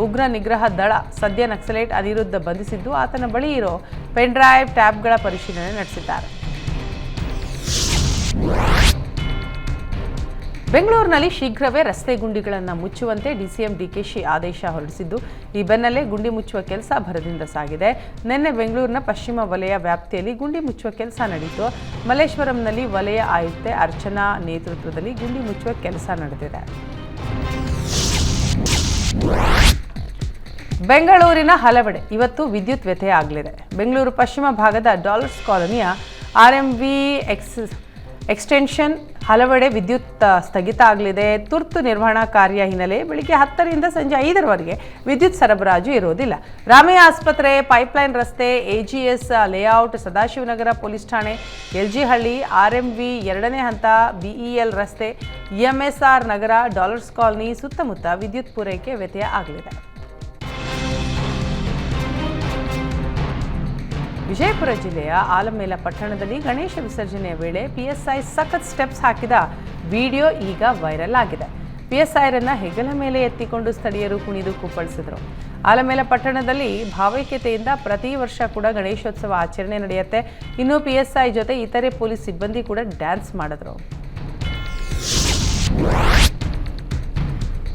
ಉಗ್ರ ನಿಗ್ರಹ ದಳ ಸದ್ಯ ನಕ್ಸಲೈಟ್ ಅನಿರುದ್ಧ ಬಂಧಿಸಿದ್ದು ಆತನ ಬಳಿ ಇರೋ ಪೆನ್ ಡ್ರೈವ್, ಟ್ಯಾಬ್ಗಳ ಪರಿಶೀಲನೆ ನಡೆಸಿದ್ದಾರೆ. ಬೆಂಗಳೂರಿನಲ್ಲಿ ಶೀಘ್ರವೇ ರಸ್ತೆ ಗುಂಡಿಗಳನ್ನು ಮುಚ್ಚುವಂತೆ ಡಿಸಿಎಂ ಡಿಕೆಶಿ ಆದೇಶ ಹೊರಡಿಸಿದ್ದು, ಈ ಬೆನ್ನಲ್ಲೇ ಗುಂಡಿ ಮುಚ್ಚುವ ಕೆಲಸ ಭರದಿಂದ ಸಾಗಿದೆ. ನಿನ್ನೆ ಬೆಂಗಳೂರಿನ ಪಶ್ಚಿಮ ವಲಯ ವ್ಯಾಪ್ತಿಯಲ್ಲಿ ಗುಂಡಿ ಮುಚ್ಚುವ ಕೆಲಸ ನಡೆಯಿತು. ಮಲ್ಲೇಶ್ವರಂನಲ್ಲಿ ವಲಯ ಆಯುಕ್ತೆ ಅರ್ಚನಾ ನೇತೃತ್ವದಲ್ಲಿ ಗುಂಡಿ ಮುಚ್ಚುವ ಕೆಲಸ ನಡೆದಿದೆ. ಬೆಂಗಳೂರಿನ ಹಲವೆಡೆ ಇವತ್ತು ವಿದ್ಯುತ್ ವ್ಯತ್ಯಯ ಆಗಲಿದೆ. ಬೆಂಗಳೂರು ಪಶ್ಚಿಮ ಭಾಗದ ಡಾಲರ್ಸ್ ಕಾಲೋನಿಯ ಆರ್ಎಂವಿ ಎಕ್ಸ್ಟೆನ್ಷನ್ ಹಲವೆಡೆ ವಿದ್ಯುತ್ ಸ್ಥಗಿತ ಆಗಲಿದೆ. ತುರ್ತು ನಿರ್ವಹಣಾ ಕಾರ್ಯ ಹಿನ್ನೆಲೆ ಬೆಳಿಗ್ಗೆ 10ರಿಂದ ಸಂಜೆ 5ರವರೆಗೆ ವಿದ್ಯುತ್ ಸರಬರಾಜು ಇರುವುದಿಲ್ಲ. ರಾಮಯ್ಯ ಆಸ್ಪತ್ರೆ, ಪೈಪ್ಲೈನ್ ರಸ್ತೆ, ಎಜಿಎಸ್ ಲೇಔಟ್, ಸದಾಶಿವನಗರ ಪೊಲೀಸ್ ಠಾಣೆ, ಎಲ್ಜಿ ಹಳ್ಳಿ, ಆರ್ಎಂವಿ 2ನೇ ಹಂತ, ಬಿಇಎಲ್ ರಸ್ತೆ, ಎಂಎಸ್ಆರ್ ನಗರ, ಡಾಲರ್ಸ್ ಕಾಲೋನಿ ಸುತ್ತಮುತ್ತ ವಿದ್ಯುತ್ ಪೂರೈಕೆ ವ್ಯತ್ಯಯ ಆಗಲಿದೆ. ವಿಜಯಪುರ ಜಿಲ್ಲೆಯ ಆಲಮೇಲ ಪಟ್ಟಣದಲ್ಲಿ ಗಣೇಶ ವಿಸರ್ಜನೆಯ ವೇಳೆ ಪಿಎಸ್ಐ ಸಖತ್ ಸ್ಟೆಪ್ಸ್ ಹಾಕಿದ ವಿಡಿಯೋ ಈಗ ವೈರಲ್ ಆಗಿದೆ. ಪಿಎಸ್ಐರನ್ನ ಹೆಗಲ ಮೇಲೆ ಎತ್ತಿಕೊಂಡು ಸ್ಥಳೀಯರು ಕುಣಿದು ಕುಪ್ಪಳಿಸಿದರು. ಆಲಮೇಲ ಪಟ್ಟಣದಲ್ಲಿ ಭಾವೈಕ್ಯತೆಯಿಂದ ಪ್ರತಿ ವರ್ಷ ಕೂಡ ಗಣೇಶೋತ್ಸವ ಆಚರಣೆ ನಡೆಯುತ್ತೆ. ಇನ್ನು ಪಿಎಸ್ಐ ಜೊತೆ ಇತರೆ ಪೊಲೀಸ್ ಸಿಬ್ಬಂದಿ ಕೂಡ ಡ್ಯಾನ್ಸ್ ಮಾಡಿದ್ರು.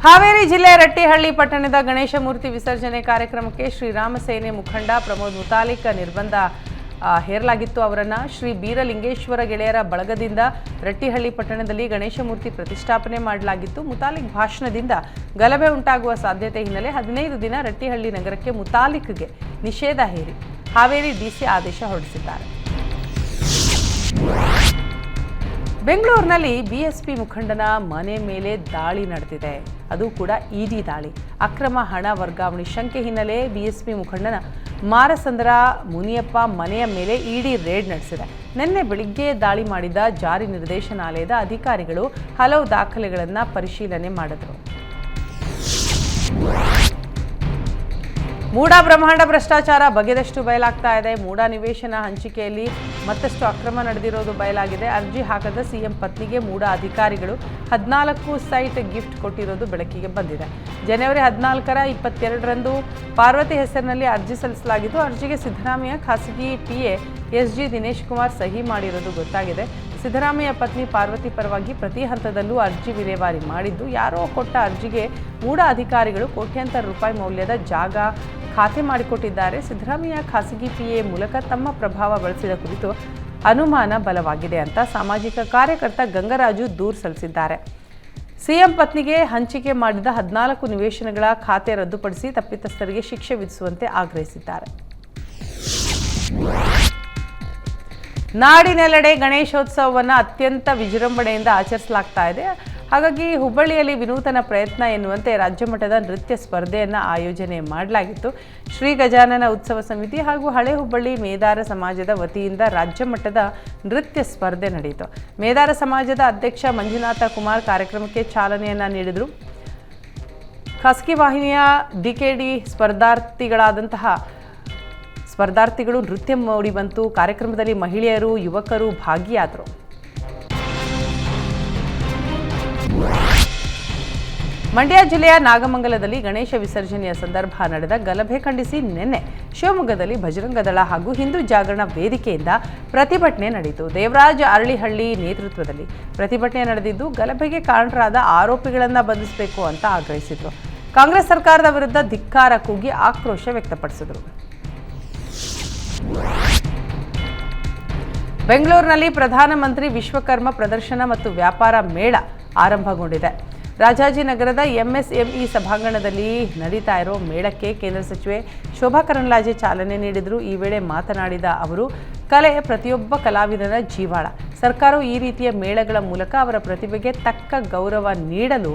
ಹಾವೇರಿ ಜಿಲ್ಲೆಯ ರಟ್ಟಿಹಳ್ಳಿ ಪಟ್ಟಣದ ಗಣೇಶ ಮೂರ್ತಿ ವಿಸರ್ಜನೆ ಕಾರ್ಯಕ್ರಮಕ್ಕೆ ಶ್ರೀರಾಮ ಸೇನೆ ಮುಖಂಡ ಪ್ರಮೋದ್ ಮುತಾಲಿಕ್ ನಿರ್ಬಂಧ ಹೇರಲಾಗಿತ್ತು. ಅವರನ್ನು ಶ್ರೀ ಬೀರಲಿಂಗೇಶ್ವರ ಗೆಳೆಯರ ಬಳಗದಿಂದ ರಟ್ಟಿಹಳ್ಳಿ ಪಟ್ಟಣದಲ್ಲಿ ಗಣೇಶ ಮೂರ್ತಿ ಪ್ರತಿಷ್ಠಾಪನೆ ಮಾಡಲಾಗಿತ್ತು. ಮುತಾಲಿಕ್ ಭಾಷಣದಿಂದ ಗಲಭೆ ಉಂಟಾಗುವ ಸಾಧ್ಯತೆ ಹಿನ್ನೆಲೆ 15 ದಿನ ರಟ್ಟಿಹಳ್ಳಿ ನಗರಕ್ಕೆ ಮುತಾಲಿಕ್ಗೆ ನಿಷೇಧ ಹೇರಿ ಹಾವೇರಿ ಡಿಸಿ ಆದೇಶ ಹೊರಡಿಸಿದ್ದಾರೆ. ಬೆಂಗಳೂರಿನಲ್ಲಿ ಬಿಎಸ್ಪಿ ಮುಖಂಡನ ಮನೆ ಮೇಲೆ ದಾಳಿ ನಡೆದಿದೆ. ಅದು ಕೂಡ ಇಡಿ ದಾಳಿ. ಅಕ್ರಮ ಹಣ ವರ್ಗಾವಣೆ ಶಂಕೆ ಹಿನ್ನೆಲೆ ಬಿಎಸ್ಪಿ ಮುಖಂಡನ ಮಾರಸಂದ್ರ ಮುನಿಯಪ್ಪ ಮನೆಯ ಮೇಲೆ ಇಡಿ ರೇಡ್ ನಡೆಸಿದೆ. ನಿನ್ನೆ ಬೆಳಿಗ್ಗೆ ದಾಳಿ ಮಾಡಿದ ಜಾರಿ ನಿರ್ದೇಶನಾಲಯದ ಅಧಿಕಾರಿಗಳು ಹಲವು ದಾಖಲೆಗಳನ್ನು ಪರಿಶೀಲನೆ ಮಾಡಿದರು. ಮೂಡಾ ಬ್ರಹ್ಮಾಂಡ ಭ್ರಷ್ಟಾಚಾರ ಬಗೆದಷ್ಟು ಬಯಲಾಗ್ತಾ ಇದೆ. ಮೂಡಾ ನಿವೇಶನ ಹಂಚಿಕೆಯಲ್ಲಿ ಮತ್ತಷ್ಟು ಅಕ್ರಮ ನಡೆದಿರೋದು ಬಯಲಾಗಿದೆ. ಅರ್ಜಿ ಹಾಕದ ಸಿಎಂ ಪತ್ನಿಗೆ ಮೂಡಾ ಅಧಿಕಾರಿಗಳು 14 ಸೈಟ್ ಗಿಫ್ಟ್ ಕೊಟ್ಟಿರೋದು ಬೆಳಕಿಗೆ ಬಂದಿದೆ. ಜನವರಿ 14ರ 22ರಂದು ಪಾರ್ವತಿ ಹೆಸರಿನಲ್ಲಿ ಅರ್ಜಿ ಸಲ್ಲಿಸಲಾಗಿದ್ದು, ಅರ್ಜಿಗೆ ಸಿದ್ದರಾಮಯ್ಯ ಖಾಸಗಿ ಪಿಎ ಎಸ್ಜಿ ದಿನೇಶ್ ಕುಮಾರ್ ಸಹಿ ಮಾಡಿರೋದು ಗೊತ್ತಾಗಿದೆ. ಸಿದ್ದರಾಮಯ್ಯ ಪತ್ನಿ ಪಾರ್ವತಿ ಪರವಾಗಿ ಪ್ರತಿ ಹಂತದಲ್ಲೂ ಅರ್ಜಿ ವಿಲೇವಾರಿ ಮಾಡಿದ್ದು, ಯಾರೋ ಕೊಟ್ಟ ಅರ್ಜಿಗೆ ಮೂಡಾ ಅಧಿಕಾರಿಗಳು ಕೋಟ್ಯಾಂತರ ರೂಪಾಯಿ ಮೌಲ್ಯದ ಜಾಗ ಖಾತೆ ಮಾಡಿಕೊಟ್ಟಿದ್ದಾರೆ. ಸಿದ್ದರಾಮಯ್ಯ ಖಾಸಗಿ ಪಿಎ ಮೂಲಕ ತಮ್ಮ ಪ್ರಭಾವ ಬಳಸಿದ ಕುರಿತು ಅನುಮಾನ ಬಲವಾಗಿದೆ ಅಂತ ಸಾಮಾಜಿಕ ಕಾರ್ಯಕರ್ತ ಗಂಗರಾಜು ದೂರು ಸಲ್ಲಿಸಿದ್ದಾರೆ. ಸಿಎಂ ಪತ್ನಿಗೆ ಹಂಚಿಕೆ ಮಾಡಿದ 14 ನಿವೇಶನಗಳ ಖಾತೆ ರದ್ದುಪಡಿಸಿ ತಪ್ಪಿತಸ್ಥರಿಗೆ ಶಿಕ್ಷೆ ವಿಧಿಸುವಂತೆ ಆಗ್ರಹಿಸಿದ್ದಾರೆ. ನಾಡಿನೆಲ್ಲೆಡೆ ಗಣೇಶೋತ್ಸವವನ್ನು ಅತ್ಯಂತ ವಿಜೃಂಭಣೆಯಿಂದ ಆಚರಿಸಲಾಗ್ತಾ ಇದೆ. ಹಾಗಾಗಿ ಹುಬ್ಬಳ್ಳಿಯಲ್ಲಿ ವಿನೂತನ ಪ್ರಯತ್ನ ಎನ್ನುವಂತೆ ರಾಜ್ಯ ಮಟ್ಟದ ನೃತ್ಯ ಸ್ಪರ್ಧೆಯನ್ನು ಆಯೋಜನೆ ಮಾಡಲಾಗಿತ್ತು. ಶ್ರೀ ಗಜಾನನ ಉತ್ಸವ ಸಮಿತಿ ಹಾಗೂ ಹಳೆ ಹುಬ್ಬಳ್ಳಿ ಮೇದಾರ ಸಮಾಜದ ವತಿಯಿಂದ ರಾಜ್ಯ ಮಟ್ಟದ ನೃತ್ಯ ಸ್ಪರ್ಧೆ ನಡೆಯಿತು. ಮೇದಾರ ಸಮಾಜದ ಅಧ್ಯಕ್ಷ ಮಂಜುನಾಥ ಕುಮಾರ್ ಕಾರ್ಯಕ್ರಮಕ್ಕೆ ಚಾಲನೆಯನ್ನು ನೀಡಿದರು. ಖಾಸಗಿ ವಾಹಿನಿಯ ಡಿಕೆಡಿ ಸ್ಪರ್ಧಾರ್ಥಿಗಳು ನೃತ್ಯ ಮೂಡಿ ಬಂತು. ಕಾರ್ಯಕ್ರಮದಲ್ಲಿ ಮಹಿಳೆಯರು, ಯುವಕರು ಭಾಗಿಯಾದರು. ಮಂಡ್ಯ ಜಿಲ್ಲೆಯ ನಾಗಮಂಗಲದಲ್ಲಿ ಗಣೇಶ ವಿಸರ್ಜನೆಯ ಸಂದರ್ಭ ನಡೆದ ಗಲಭೆ ಖಂಡಿಸಿ ನಿನ್ನೆ ಶಿವಮೊಗ್ಗದಲ್ಲಿ ಬಜರಂಗ ದಳ ಹಾಗೂ ಹಿಂದೂ ಜಾಗರಣ ವೇದಿಕೆಯಿಂದ ಪ್ರತಿಭಟನೆ ನಡೆಯಿತು. ದೇವರಾಜ್ ಅರಳಿಹಳ್ಳಿ ನೇತೃತ್ವದಲ್ಲಿ ಪ್ರತಿಭಟನೆ ನಡೆದಿದ್ದು, ಗಲಭೆಗೆ ಕಾರಣರಾದ ಆರೋಪಿಗಳನ್ನು ಬಂಧಿಸಬೇಕು ಅಂತ ಆಗ್ರಹಿಸಿದರು. ಕಾಂಗ್ರೆಸ್ ಸರ್ಕಾರದ ವಿರುದ್ಧ ಧಿಕ್ಕಾರ ಕೂಗಿ ಆಕ್ರೋಶ ವ್ಯಕ್ತಪಡಿಸಿದರು. ಬೆಂಗಳೂರಿನಲ್ಲಿ ಪ್ರಧಾನಮಂತ್ರಿ ವಿಶ್ವಕರ್ಮ ಪ್ರದರ್ಶನ ಮತ್ತು ವ್ಯಾಪಾರ ಮೇಳ ಆರಂಭಗೊಂಡಿದೆ. ರಾಜಾಜಿನಗರದ ಎಂಎಸ್ಎಂಇ ಸಭಾಂಗಣದಲ್ಲಿ ನಡೀತಾ ಇರೋ ಮೇಳಕ್ಕೆ ಕೇಂದ್ರ ಸಚಿವೆ ಶೋಭಾ ಕರಂದ್ಲಾಜೆ ಚಾಲನೆ ನೀಡಿದರು. ಈ ವೇಳೆ ಮಾತನಾಡಿದ ಅವರು, ಕಲೆ ಪ್ರತಿಯೊಬ್ಬ ಕಲಾವಿದನ ಜೀವಾಳ. ಸರ್ಕಾರವು ಈ ರೀತಿಯ ಮೇಳಗಳ ಮೂಲಕ ಅವರ ಪ್ರತಿಭೆಗೆ ತಕ್ಕ ಗೌರವ ನೀಡಲು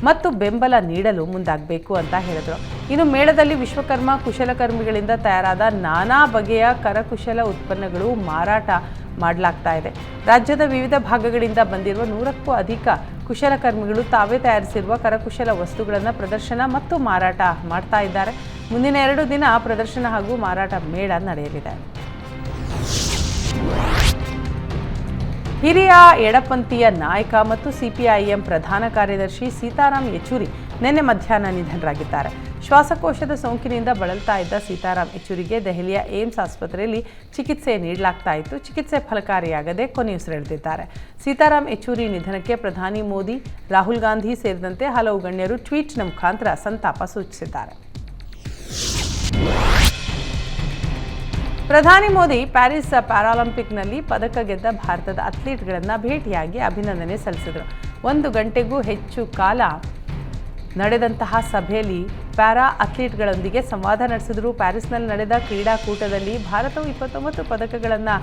ಮತ್ತು ಬೆಂಬಲ ನೀಡಲು ಮುಂದಾಗಬೇಕು ಅಂತ ಹೇಳಿದರು. ಇನ್ನು ಮೇಳದಲ್ಲಿ ವಿಶ್ವಕರ್ಮ ಕುಶಲಕರ್ಮಿಗಳಿಂದ ತಯಾರಾದ ನಾನಾ ಬಗೆಯ ಕರಕುಶಲ ಉತ್ಪನ್ನಗಳು ಮಾರಾಟ ಮಾಡಲಾಗ್ತಾ ಇದೆ. ರಾಜ್ಯದ ವಿವಿಧ ಭಾಗಗಳಿಂದ ಬಂದಿರುವ 100ಕ್ಕೂ ಅಧಿಕ ಕುಶಲಕರ್ಮಿಗಳು ತಾವೇ ತಯಾರಿಸಿರುವ ಕರಕುಶಲ ವಸ್ತುಗಳನ್ನು ಪ್ರದರ್ಶನ ಮತ್ತು ಮಾರಾಟ ಮಾಡ್ತಾ ಇದ್ದಾರೆ. ಮುಂದಿನ 2 ದಿನ ಪ್ರದರ್ಶನ ಹಾಗೂ ಮಾರಾಟ ಮೇಳ ನಡೆಯಲಿದೆ. ಹಿರಿಯ ಎಡಪಂಥೀಯ ನಾಯಕ ಮತ್ತು ಸಿಪಿಐಎಂ ಪ್ರಧಾನ ಕಾರ್ಯದರ್ಶಿ ಸೀತಾರಾಮ್ ಯೆಚೂರಿ ನಿನ್ನೆ ಮಧ್ಯಾಹ್ನ ನಿಧನರಾಗಿದ್ದಾರೆ. ಶ್ವಾಸಕೋಶದ ಸೋಂಕಿನಿಂದ ಬಳಲ್ತಾ ಇದ್ದ ಸೀತಾರಾಮ್ ಯೆಚೂರಿಗೆ ದೆಹಲಿಯ ಏಮ್ಸ್ ಆಸ್ಪತ್ರೆಯಲ್ಲಿ ಚಿಕಿತ್ಸೆ ನೀಡಲಾಗ್ತಾ ಇತ್ತು. ಚಿಕಿತ್ಸೆ ಫಲಕಾರಿಯಾಗದೆ ಕೊನೆಯುಸಿರೆಳೆದಿದ್ದಾರೆ. ಸೀತಾರಾಮ್ ಯೆಚೂರಿ ನಿಧನಕ್ಕೆ ಪ್ರಧಾನಿ ಮೋದಿ, ರಾಹುಲ್ ಗಾಂಧಿ ಸೇರಿದಂತೆ ಹಲವು ಗಣ್ಯರು ಟ್ವೀಟ್ನ ಮುಖಾಂತರ ಸಂತಾಪ ಸೂಚಿಸಿದ್ದಾರೆ. ಪ್ರಧಾನಿ ಮೋದಿ ಪ್ಯಾರಿಸ್ ಪ್ಯಾರಾಲಿಂಪಿಕ್ನಲ್ಲಿ ಪದಕ ಗೆದ್ದ ಭಾರತದ ಅಥ್ಲೀಟ್ಗಳನ್ನು ಭೇಟಿಯಾಗಿ ಅಭಿನಂದನೆ ಸಲ್ಲಿಸಿದರು. 1 ಗಂಟೆಗೂ ಹೆಚ್ಚು ಕಾಲ ನಡೆದಂತಹ ಸಭೆಯಲ್ಲಿ ಪ್ಯಾರಾ ಅಥ್ಲೀಟ್ಗಳೊಂದಿಗೆ ಸಂವಾದ ನಡೆಸಿದರು. ಪ್ಯಾರಿಸ್ನಲ್ಲಿ ನಡೆದ ಕ್ರೀಡಾಕೂಟದಲ್ಲಿ ಭಾರತವು 29 ಪದಕಗಳನ್ನು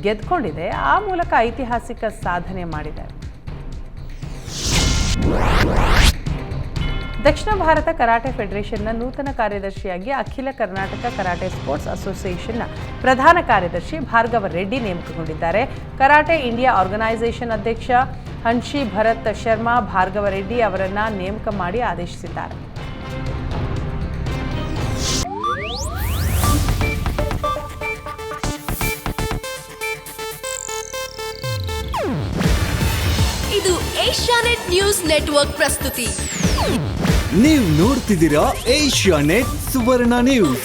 ಗೆದ್ದುಕೊಂಡಿದೆ. ಆ ಮೂಲಕ ಐತಿಹಾಸಿಕ ಸಾಧನೆ ಮಾಡಿದೆ. ದಕ್ಷಿಣ ಭಾರತ ಕರಾಟೆ ಫೆಡರೇಷನ್ನ ನೂತನ ಕಾರ್ಯದರ್ಶಿಯಾಗಿ ಅಖಿಲ ಕರ್ನಾಟಕ ಕರಾಟೆ ಸ್ಪೋರ್ಟ್ಸ್ ಅಸೋಸಿಯೇಷನ್ನ ಪ್ರಧಾನ ಕಾರ್ಯದರ್ಶಿ ಭಾರ್ಗವ ರೆಡ್ಡಿ ನೇಮಕಗೊಂಡಿದ್ದಾರೆ. ಕರಾಟೆ ಇಂಡಿಯಾ ಆರ್ಗನೈಸೇಷನ್ ಅಧ್ಯಕ್ಷ ಹನ್ಷಿ ಭರತ್ ಶರ್ಮಾ ಭಾರ್ಗವ ರೆಡ್ಡಿ ಅವರನ್ನು ನೇಮಕ ಮಾಡಿ ಆದೇಶಿಸಿದ್ದಾರೆ. ಇದು ಏಷ್ಯಾನೆಟ್ ನ್ಯೂಸ್ ನೆಟ್ವರ್ಕ್ ಪ್ರಸ್ತುತಿ. ನೀವು ನೋಡ್ತಿದ್ದೀರಾ ಏಷ್ಯಾನೆಟ್ ಸುವರ್ಣ ನ್ಯೂಸ್.